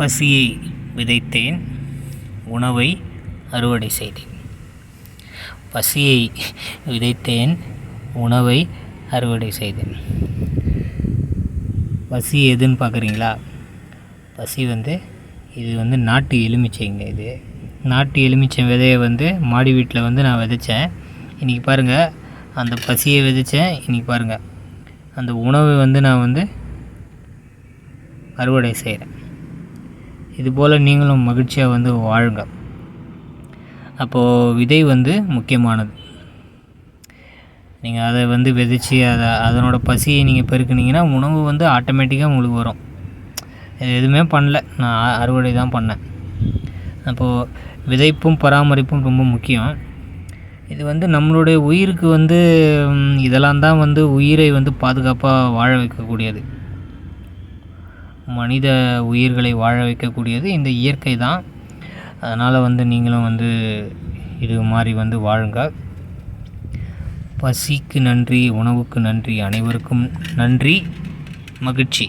பசியை விதைத்தேன், உணவை அறுவடை செய்தேன். பசியை விதைத்தேன், உணவை அறுவடை செய்தேன். பசி எதுன்னு பார்க்குறீங்களா? பசி இது நாட்டு எலுமிச்சைங்க. இது நாட்டு எலுமிச்சை விதையை மாடி வீட்டில் நான் விதைச்சேன். இன்றைக்கி பாருங்கள், அந்த பசியை விதைச்சேன். இன்றைக்கி பாருங்கள், அந்த உணவை நான் அறுவடை செய்கிறேன். இதுபோல் நீங்களும் மகிழ்ச்சியாக வாழுங்க. அப்போது விதை முக்கியமானது. நீங்கள் அதை விதைச்சி அதனோட பசியை நீங்கள் பெருக்குனீங்கன்னா உணவு ஆட்டோமேட்டிக்காக உங்களுக்கு வரும். எதுவுமே பண்ணல, நான் அறுவடை தான் பண்ணேன். அப்போது விதைப்பும் பராமரிப்பும் ரொம்ப முக்கியம். இது நம்மளுடைய உயிருக்கு இதெல்லாம் தான் உயிரை பாதுகாப்பாக வாழ வைக்கக்கூடியது. மனித உயிர்களை வாழ வைக்கக்கூடியது இந்த இயற்கை தான். அதனால் நீங்களும் இது மாதிரி வாழுங்க. பசிக்கு நன்றி, உணவுக்கு நன்றி, அனைவருக்கும் நன்றி, மகிழ்ச்சி.